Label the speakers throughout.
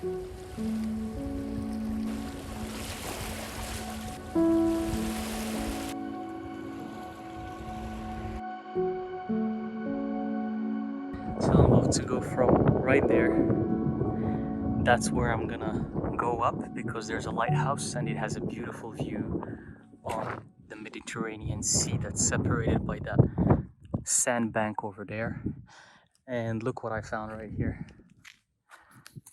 Speaker 1: So I'm about to go from right there. That's where I'm gonna go up because there's a lighthouse and it has a beautiful view on the Mediterranean Sea that's separated by that sandbank over there. And look what I found right here.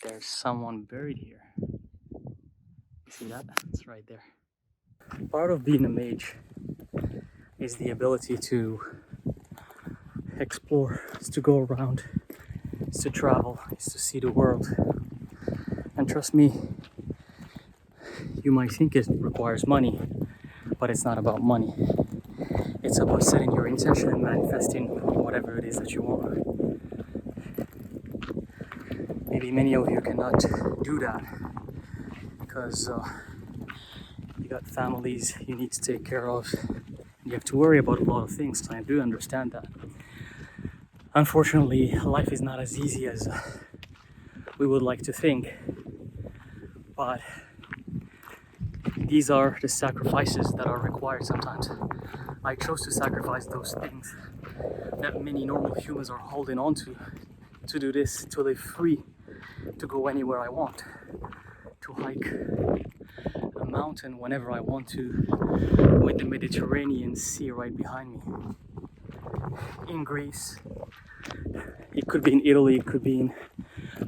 Speaker 1: There's someone buried here. You see that? It's right there. Part of being a mage is the ability to explore, is to go around, is to travel, is to see the world. And trust me, you might think it requires money, but it's not about money. It's about setting your intention and manifesting whatever it is that you want. Maybe many of you cannot do that because you got families you need to take care of. You have to worry about a lot of things. I do understand that. Unfortunately, life is not as easy as we would like to think, but these are the sacrifices that are required sometimes. I chose to sacrifice those things that many normal humans are holding on to do this, to live free, to go anywhere I want, to hike a mountain whenever I want to, with the Mediterranean Sea right behind me. In Greece, it could be in Italy, it could be in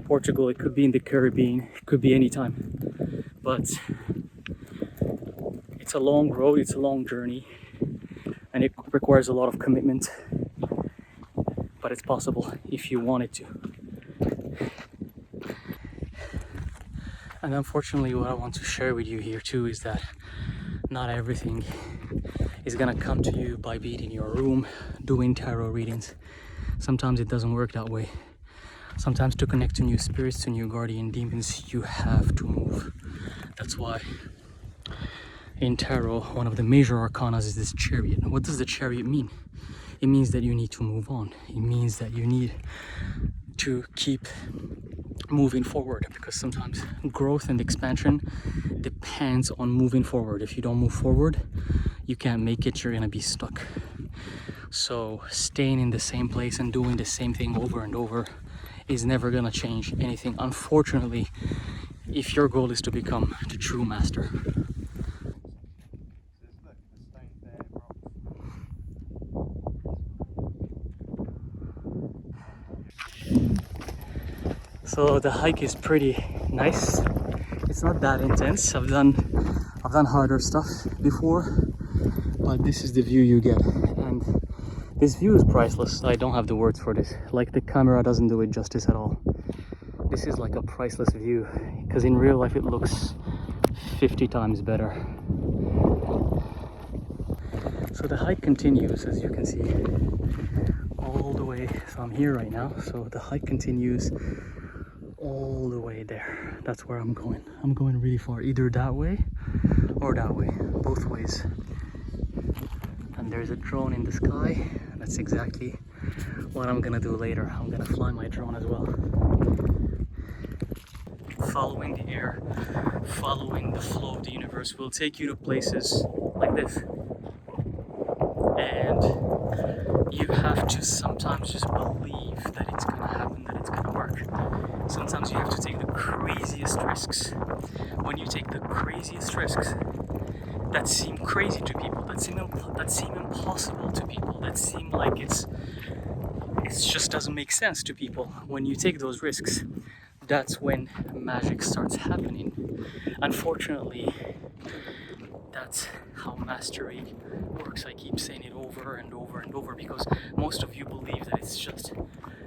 Speaker 1: Portugal, it could be in the Caribbean, it could be any time. But it's a long road, it's a long journey, and it requires a lot of commitment. But it's possible if you want it to. And unfortunately, what I want to share with you here too is that not everything is gonna come to you by being in your room doing tarot readings. Sometimes it doesn't work that way. Sometimes to connect to new spirits, to new guardian demons, you have to move. That's why in tarot, one of the major arcana is this chariot. What does the chariot mean? It means that you need to move on. It means that you need to keep moving forward, because sometimes growth and expansion depends on moving forward. If you don't move forward, you can't make it, you're gonna be stuck. So staying in the same place and doing the same thing over and over is never gonna change anything, unfortunately, if your goal is to become the true master. So the hike is pretty nice. It's not that intense. I've done harder stuff before, but this is the view you get, and this view is priceless. I don't have the words for this. Like, the camera doesn't do it justice at all. This is like a priceless view, because in real life it looks 50 times better. So the hike continues, as you can see, all the way. So I'm here right now, so the hike continues all the way there. That's where I'm going. I'm going really far, either that way or that way, both ways. And there's a drone in the sky. That's exactly what I'm gonna do later. I'm gonna fly my drone as well. Following the air, following the flow of the universe will take you to places like this. And you have to sometimes just believe that it's gonna happen, that it's gonna work. Sometimes you have to take the craziest risks. When you take the craziest risks that seem crazy to people, that seem impossible to people, that seem like it just doesn't make sense to people, when you take those risks, that's when magic starts happening. Unfortunately, that's how mastery works. I keep saying it over and over and over because most of you believe that it's just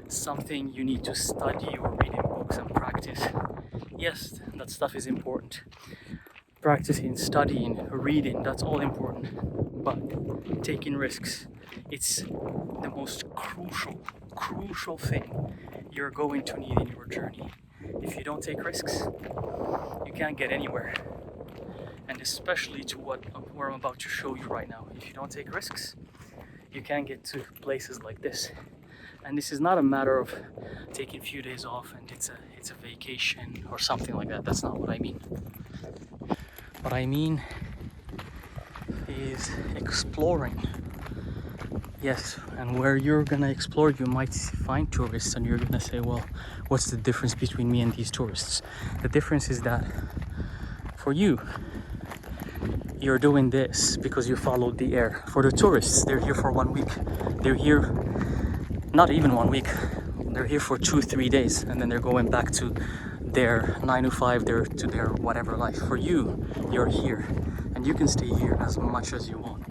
Speaker 1: something you need to study or read in books and practice. Yes, that stuff is important. Practicing, studying, reading, that's all important. But taking risks, it's the most crucial thing you're going to need in your journey. If you don't take risks, you can't get anywhere. And especially to where I'm about to show you right now. If you don't take risks, you can't get to places like this. And this is not a matter of taking a few days off and it's a vacation or something like that. That's not what I mean. What I mean is exploring. Yes, and where you're gonna explore, you might find tourists and you're gonna say, well, what's the difference between me and these tourists? The difference is that for you, you're doing this because you followed the air. For the tourists, they're here for 1 week. They're here not even 1 week. They're here for 2-3 days, and then they're going back to their 9 to 5, to their whatever life. For you, you're here, and you can stay here as much as you want.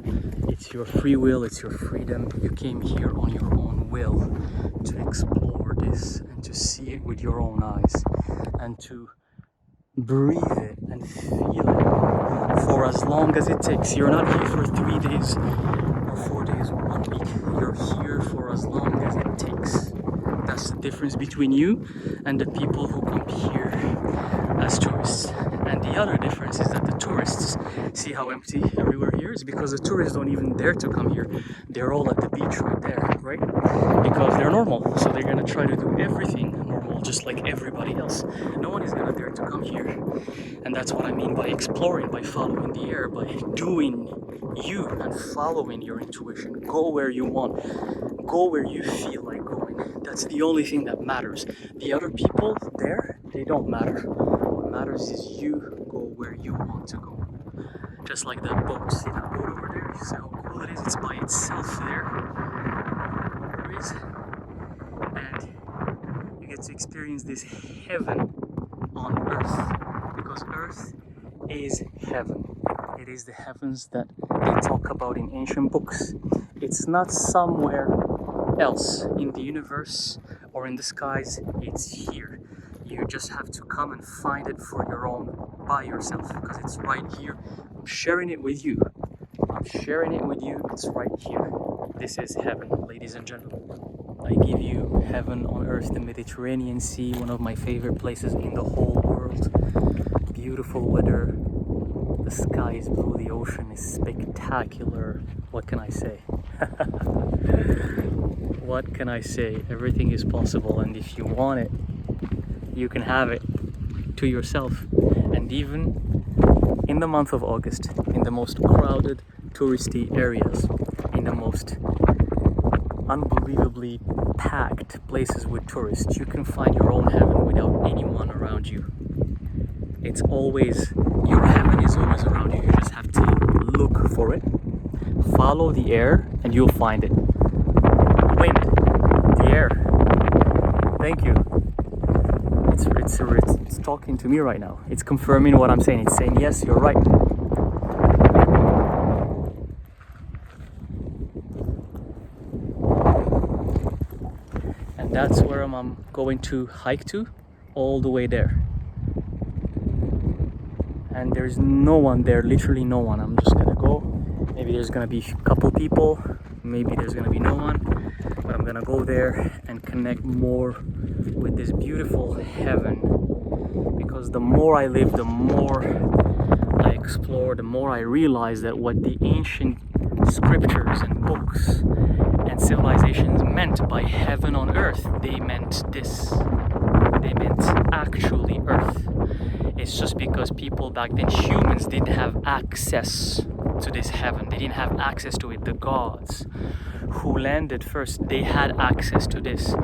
Speaker 1: It's your free will, it's your freedom. You came here on your own will to explore this and to see it with your own eyes and to breathe it and feel it for as long as it takes. You're not here for 3 days or 4 days or 1 week. You're here for as long as it takes. That's the difference between you and the people who come here as tourists. And the other difference is that the tourists, see how empty everywhere here is? Because the tourists don't even dare to come here. They're all at the beach right there, right? Because they're normal, so they're gonna try to do everything normal, just like everybody else. No one is gonna dare to come here. And that's what I mean by exploring, by following the air, by doing you and following your intuition. Go where you want, go where you feel like going. That's the only thing that matters. The other people there, they don't matter. What matters is you go where you want to go. Just like that boat. See that boat over there? You see how cool it is? It's by itself there. There it is. And you get to experience this heaven on earth. Because earth is heaven. It is the heavens that they talk about in ancient books. It's not somewhere else in the universe or in the skies. It's here. You just have to come and find it for your own, by yourself, because it's right here. I'm sharing it with you. I'm sharing it with you. It's right here. This is heaven, ladies and gentlemen. I give you heaven on earth, the Mediterranean Sea, one of my favorite places in the whole world. Beautiful weather. The sky is blue, the ocean is spectacular. What can I say? What can I say? Everything is possible, and if you want it, you can have it to yourself. And even in the month of August, in the most crowded touristy areas, in the most unbelievably packed places with tourists, you can find your own heaven without anyone around you. It's always, your heaven is always around you. You just have to look for it, follow the air, and you'll find it. Wind, the air. Thank you. It's talking to me right now. It's confirming what I'm saying. It's saying, yes, you're right. And that's where I'm going to hike to, all the way there. And there's no one there, literally no one. I'm just gonna go. Maybe there's gonna be a couple people, maybe there's gonna be no one, but I'm gonna go there and connect more with this beautiful heaven. Because the more I live, the more I explore, the more I realize that what the ancient scriptures and books and civilizations meant by heaven on earth, they meant this. They meant actually earth. It's just because people back then, humans, didn't have access to this heaven. They didn't have access to it. The gods who landed first, they had access to this.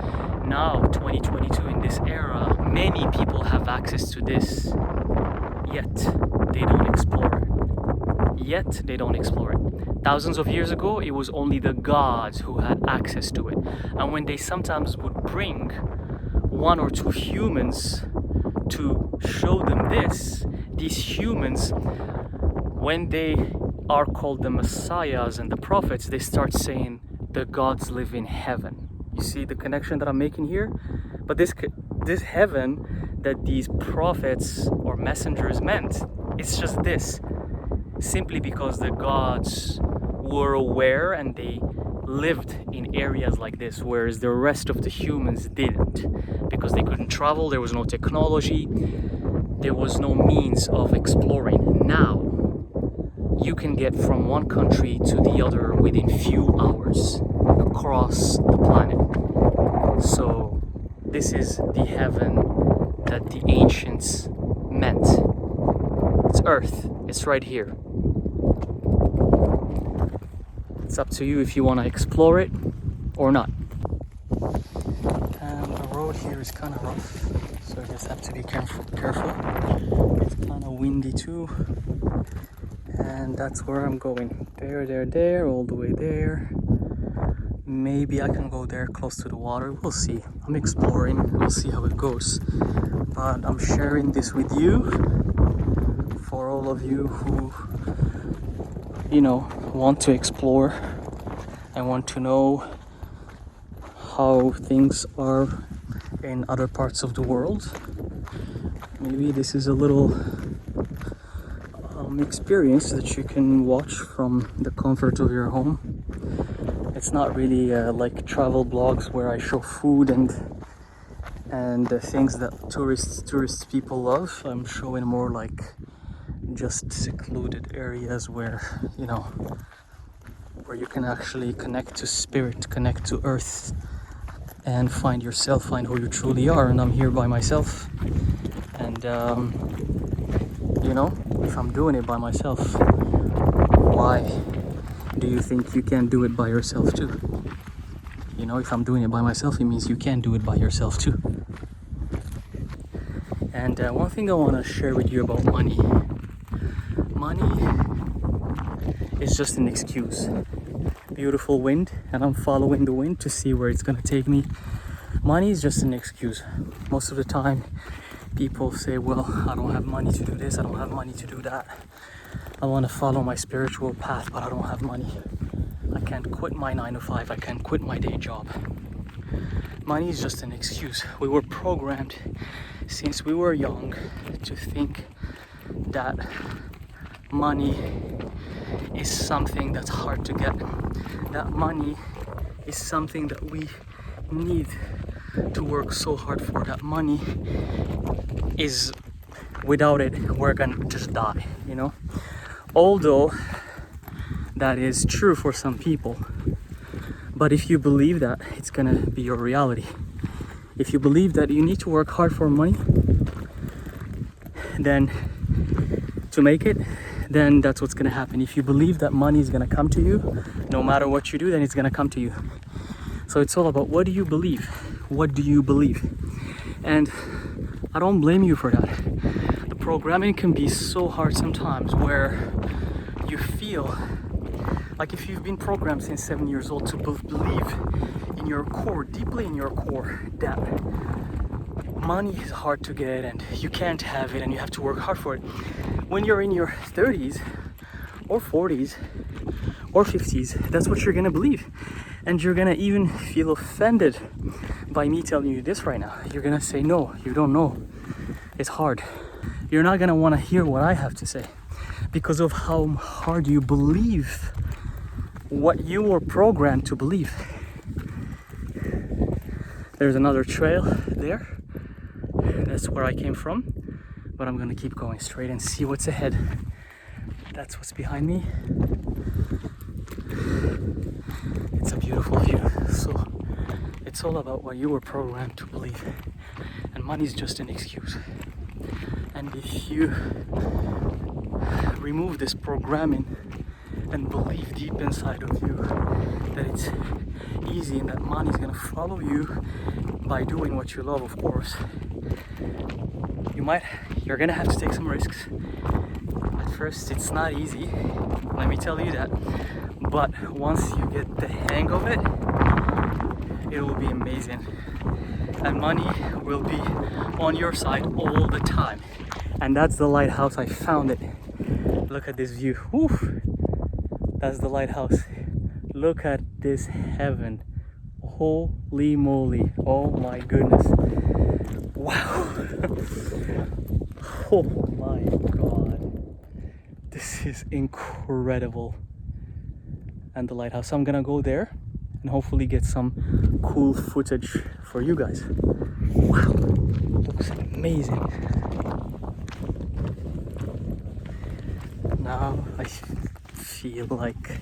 Speaker 1: Now, 2022, in this era, many people have access to this, yet they don't explore it. Yet they don't explore it. Thousands of years ago, it was only the gods who had access to it. And when they sometimes would bring 1 or 2 humans to show them this, these humans, when they are called the messiahs and the prophets, they start saying the gods live in heaven. You see the connection that I'm making here? But this heaven that these prophets or messengers meant, it's just this, simply because the gods were aware and they lived in areas like this, whereas the rest of the humans didn't, because they couldn't travel, there was no technology, there was no means of exploring. Now you can get from one country to the other within few hours. across the planet. So this is the heaven that the ancients meant. It's Earth. It's right here. It's up to you if you want to explore it or not. And the road here is kind of rough, so you just have to be careful. It's kind of windy too. And that's where I'm going. There, all the way there. Maybe I can go there close to the water. We'll see. I'm exploring. We'll see how it goes. But I'm sharing this with you for all of you who, want to explore and want to know how things are in other parts of the world. Maybe this is a little experience that you can watch from the comfort of your home. It's not really like travel blogs where I show food and the things that tourist people love. I'm showing more like just secluded areas where where you can actually connect to spirit, connect to earth, and find yourself, find who you truly are. And I'm here by myself, and if I'm doing it by myself, why do you think you can't do it by yourself too? If I'm doing it by myself, it means you can do it by yourself too. And one thing I want to share with you about money is just an excuse. Beautiful wind, and I'm following the wind to see where it's going to take me. Money is just an excuse. Most of the time people say, well, I don't have money to do this, I don't have money to do that, I want to follow my spiritual path, but I don't have money. I can't quit my 9 to 5, I can't quit my day job. Money is just an excuse. We were programmed since we were young to think that money is something that's hard to get, that money is something that we need to work so hard for, that money is, without it, we're gonna just die, Although that is true for some people, but if you believe that, it's gonna be your reality. If you believe that you need to work hard for money, then to make it, then that's what's gonna happen. If you believe that money is gonna come to you, no matter what you do, then it's gonna come to you. So it's all about, what do you believe? What do you believe? And I don't blame you for that. The programming can be so hard sometimes, where you feel like, if you've been programmed since 7 years old to believe in your core, deeply in your core, that money is hard to get and you can't have it and you have to work hard for it. When you're in your 30s or 40s or 50s, that's what you're gonna believe. And you're gonna even feel offended by me telling you this right now. You're gonna say, no, you don't know. It's hard. You're not gonna wanna hear what I have to say because of how hard you believe what you were programmed to believe. There's another trail there. That's where I came from. But I'm gonna keep going straight and see what's ahead. That's what's behind me. It's a beautiful view. So it's all about what you were programmed to believe. And money's just an excuse. And if you remove this programming and believe deep inside of you that it's easy and that money's gonna follow you by doing what you love, of course, you're gonna have to take some risks. At first, it's not easy, let me tell you that. But once you get the hang of it, it will be amazing. And money will be on your side all the time. And that's the lighthouse. I found it. Look at this view. Woo! That's the lighthouse. Look at this heaven. Holy moly. Oh my goodness. Wow. Oh my god. This is incredible. And the lighthouse. So I'm gonna go there and hopefully get some cool footage for you guys. Wow. Looks amazing. Now I feel like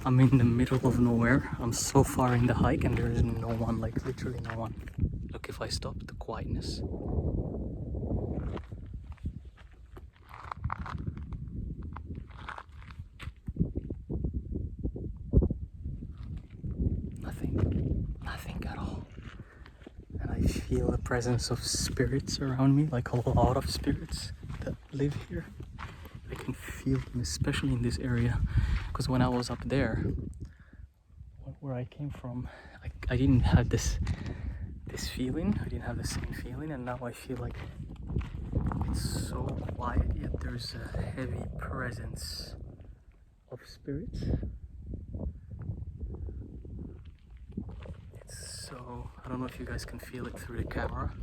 Speaker 1: I'm in the middle of nowhere. I'm so far in the hike and there is no one, like literally no one. Look, if I stop, the quietness. Nothing at all. And I feel a presence of spirits around me, like a lot of spirits that live here. I can feel them, especially in this area, because when I was up there, where I came from, I didn't have this feeling. I didn't have the same feeling, and now I feel like it's so quiet, yet there's a heavy presence of spirits. It's so, I don't know if you guys can feel it through the camera.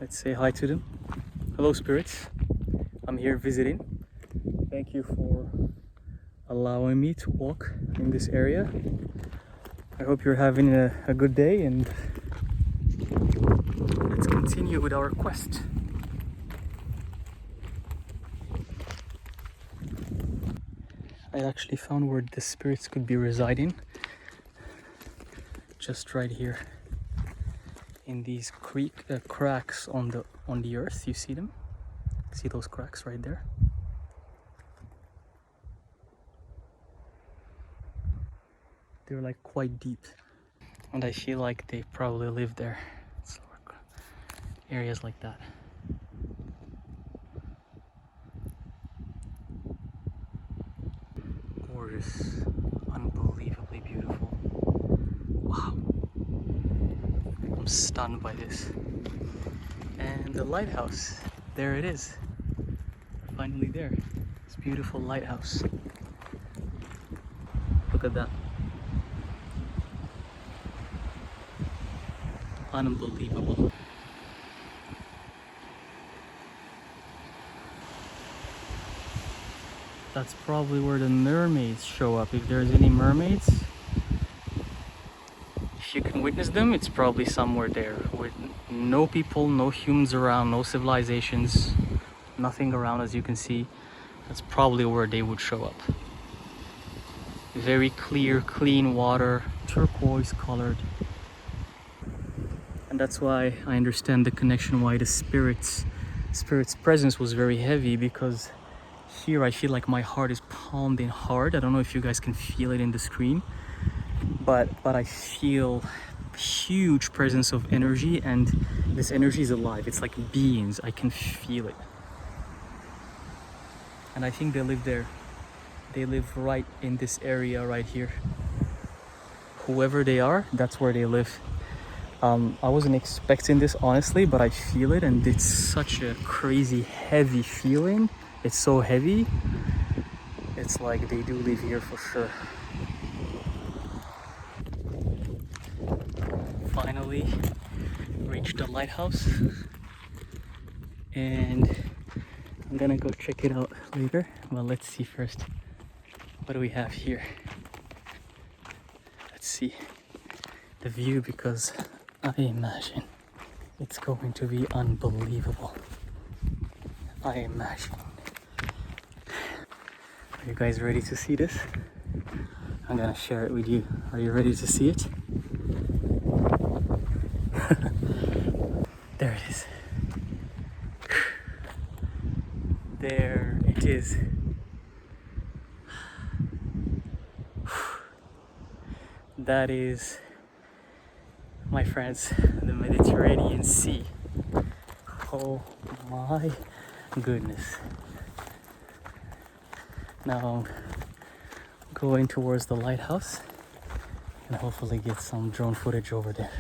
Speaker 1: Let's say hi to them. Hello, spirits. I'm here visiting. Thank you for allowing me to walk in this area. I hope you're having a good day, and let's continue with our quest. I actually found where the spirits could be residing. Just right here. In these cracks on the earth. You see them? See those cracks right there? They're like quite deep, and I feel like they probably live there. So, areas like that. Gorgeous, unbelievably beautiful. Wow, I'm stunned by this. And the lighthouse, there it is. Finally there. This beautiful lighthouse. Look at that. Unbelievable. That's probably where the mermaids show up. If there's any mermaids, if you can witness them, it's probably somewhere there with no people, no humans around, no civilizations, nothing around. As you can see, that's probably where they would show up. Very clear, clean water, turquoise colored. And that's why I understand the connection why the spirit's presence was very heavy, because here I feel like my heart is pounding hard. I don't know if you guys can feel it in the screen, but I feel huge presence of energy, and this energy is alive. It's like beings. I can feel it. And I think they live there. They live right in this area right here. Whoever they are, that's where they live. I wasn't expecting this, honestly, but I feel it, and it's such a crazy heavy feeling. It's so heavy. It's like they do live here for sure. Finally reached the lighthouse, and I'm gonna go check it out later. Well, let's see first. What do we have here? Let's see the view, because I imagine it's going to be unbelievable. I imagine. Are you guys ready to see this? I'm gonna share it with you. Are you ready to see it? There it is. There it is. That is, my friends, the Mediterranean Sea. Oh my goodness. Now I'm going towards the lighthouse and hopefully get some drone footage over there.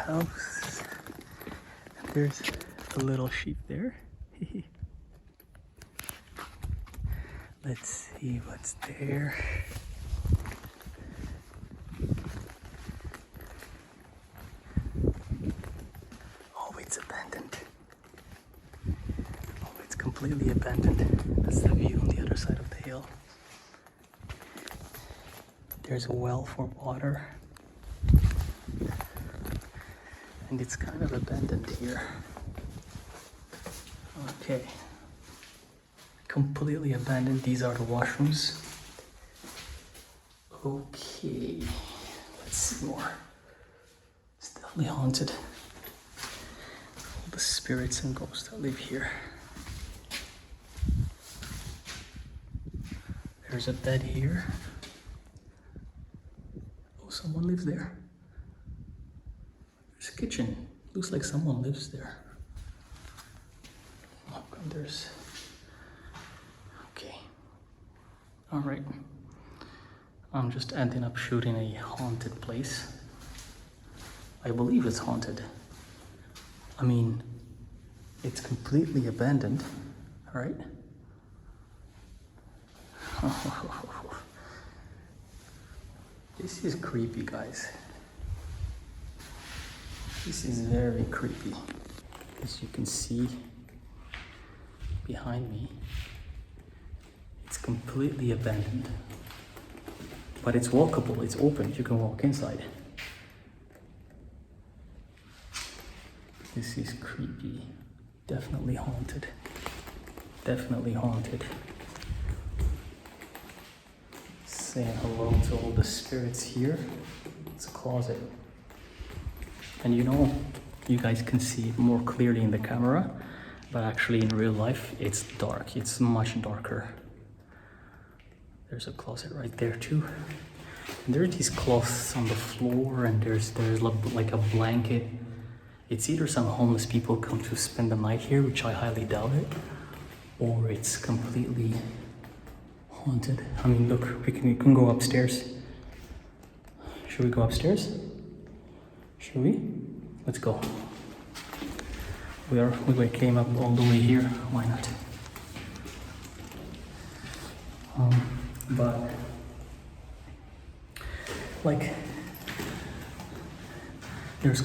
Speaker 1: house. There's a little sheep there. Let's see what's there. Oh, it's abandoned. Oh, it's completely abandoned. That's the view on the other side of the hill. There's a well for water. And it's kind of abandoned here. Okay. Completely abandoned. These are the washrooms. Okay. Let's see more. It's definitely haunted. All the spirits and ghosts that live here. There's a bed here. Oh, someone lives there. There's a kitchen. Looks like someone lives there. Oh, and there's... Okay. Alright. I'm just ending up shooting a haunted place. I believe it's haunted. I mean, it's completely abandoned. Alright? This is creepy, guys. This is very creepy. As you can see behind me, it's completely abandoned. But it's walkable, it's open, you can walk inside. This is creepy. Definitely haunted. Definitely haunted. Saying hello to all the spirits here. It's a closet. And you know, you guys can see it more clearly in the camera, but actually in real life, it's dark. It's much darker. There's a closet right there too. And there are these cloths on the floor, and there's like a blanket. It's either some homeless people come to spend the night here, which I highly doubt it, or it's completely haunted. I mean, look, we can go upstairs. Should we go upstairs? Should we? Let's go. We came up all the way here. Why not? But like, there's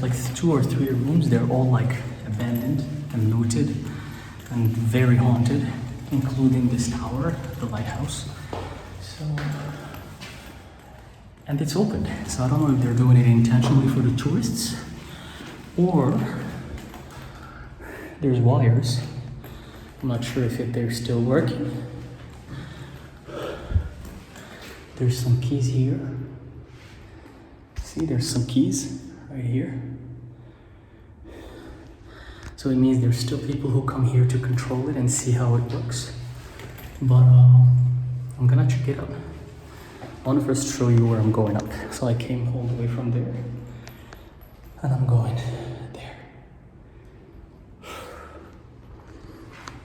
Speaker 1: like 2 or 3 rooms. They're all like abandoned and looted and very haunted, including this tower, the lighthouse. So, and it's open. So I don't know if they're doing it intentionally for the tourists, or there's wires. I'm not sure if they're still working. There's some keys here. See, there's some keys right here. So it means there's still people who come here to control it and see how it works. But I'm gonna check it out. I want to first show you where I'm going up. So I came all the way from there, and I'm going there.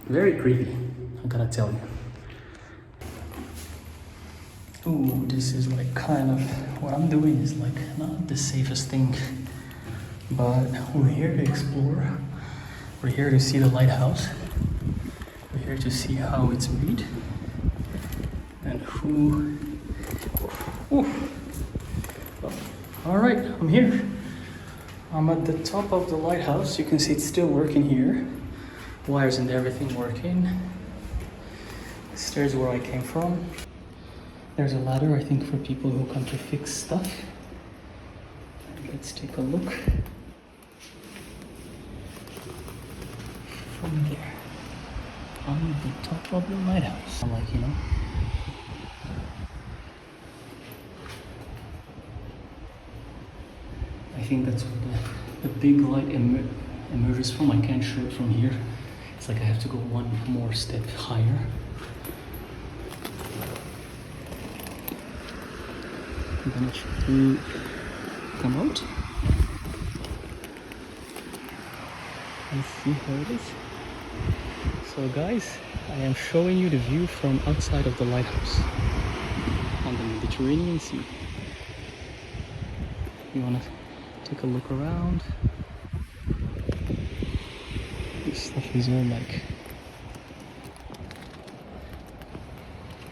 Speaker 1: Very creepy, I gotta tell you. Ooh, this is like kind of, what I'm doing is like not the safest thing, but we're here to explore. We're here to see the lighthouse. We're here to see how it's made and who. Ooh. All right, I'm here. I'm at the top of the lighthouse. You can see it's still working here. Wires and everything working. The stairs where I came from. There's a ladder, I think, for people who come to fix stuff. Let's take a look from there. On the top of the lighthouse. I'm like, you know. I think that's what the big light emerges from. I can't show it from here. It's like I have to go one more step higher. I'm gonna try to come out and see how it is. So guys, I am showing you the view from outside of the lighthouse on the Mediterranean Sea. You wanna take a look around. This stuff is all like,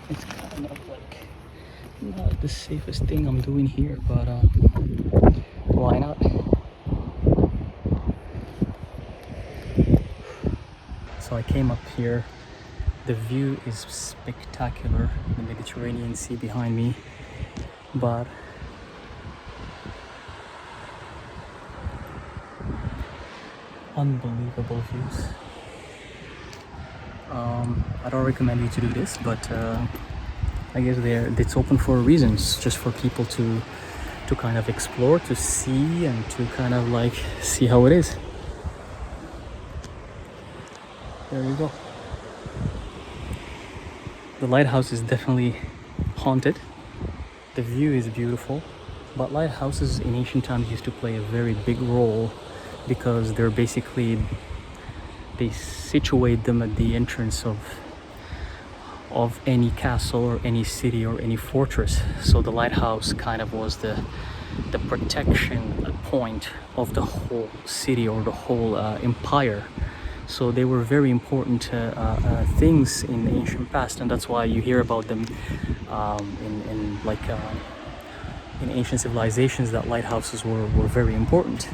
Speaker 1: it's kind of like not the safest thing I'm doing here, but why not? So I came up here. The view is spectacular, the Mediterranean Sea behind me, but unbelievable views. I don't recommend you to do this, but I guess it's open for reasons, just for people to kind of explore, to see, and to kind of like see how it is. There you go. The lighthouse is definitely haunted. The view is beautiful, but lighthouses in ancient times used to play a very big role because they're basically, they situate them at the entrance of any castle or any city or any fortress. So the lighthouse kind of was the protection point of the whole city or the whole empire. So they were very important things in the ancient past, and that's why you hear about them in ancient civilizations, that lighthouses were very important.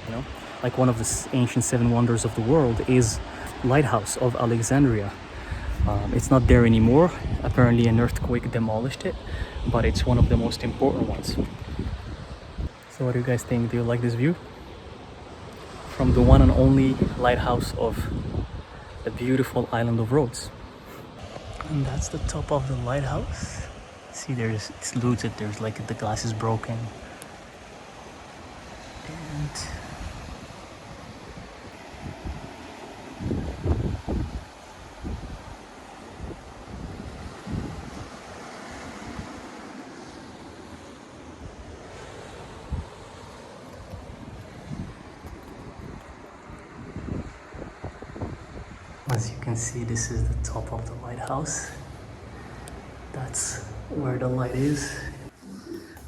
Speaker 1: You know, like one of the ancient 7 wonders of the world is Lighthouse of Alexandria. It's not there anymore. Apparently an earthquake demolished it, but it's one of the most important ones. So what do you guys think? Do you like this view? From the one and only lighthouse of the beautiful island of Rhodes. And that's the top of the lighthouse. See, it's looted. There's like, the glass is broken. And as you can see, this is the top of the lighthouse. That's where the light is.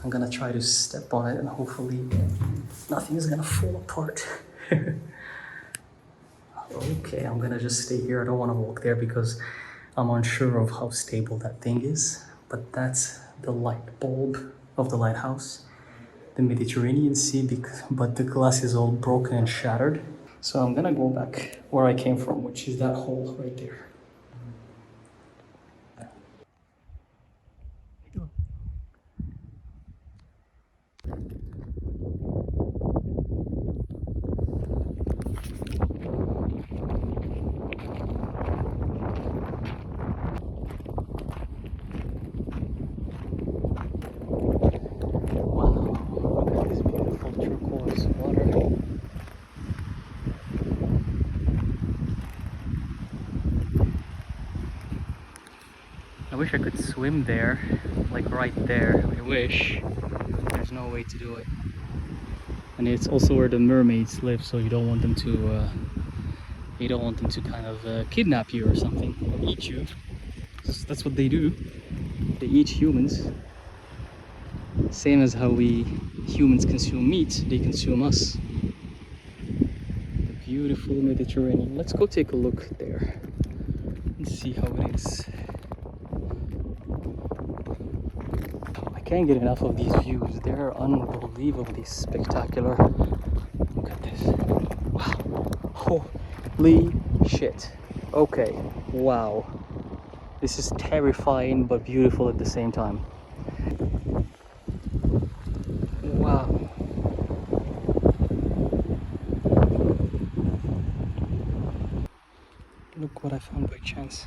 Speaker 1: I'm gonna try to step on it and hopefully nothing is gonna fall apart. Okay, I'm gonna just stay here. I don't want to walk there because I'm unsure of how stable that thing is. But that's the light bulb of the lighthouse. The Mediterranean Sea, but the glass is all broken and shattered. So I'm gonna go back where I came from, which is that hole right there. I wish I could swim there, like right there. I wish. There's no way to do it. And it's also where the mermaids live, so you don't want them to kind of kidnap you or something, or eat you. That's what they do. They eat humans. Same as how we humans consume meat, they consume us. The beautiful Mediterranean. Let's go take a look there and see how it is. I can't get enough of these views. They're unbelievably spectacular. Look at this. Wow. Holy shit. Okay. Wow. This is terrifying but beautiful at the same time. Wow. Look what I found by chance.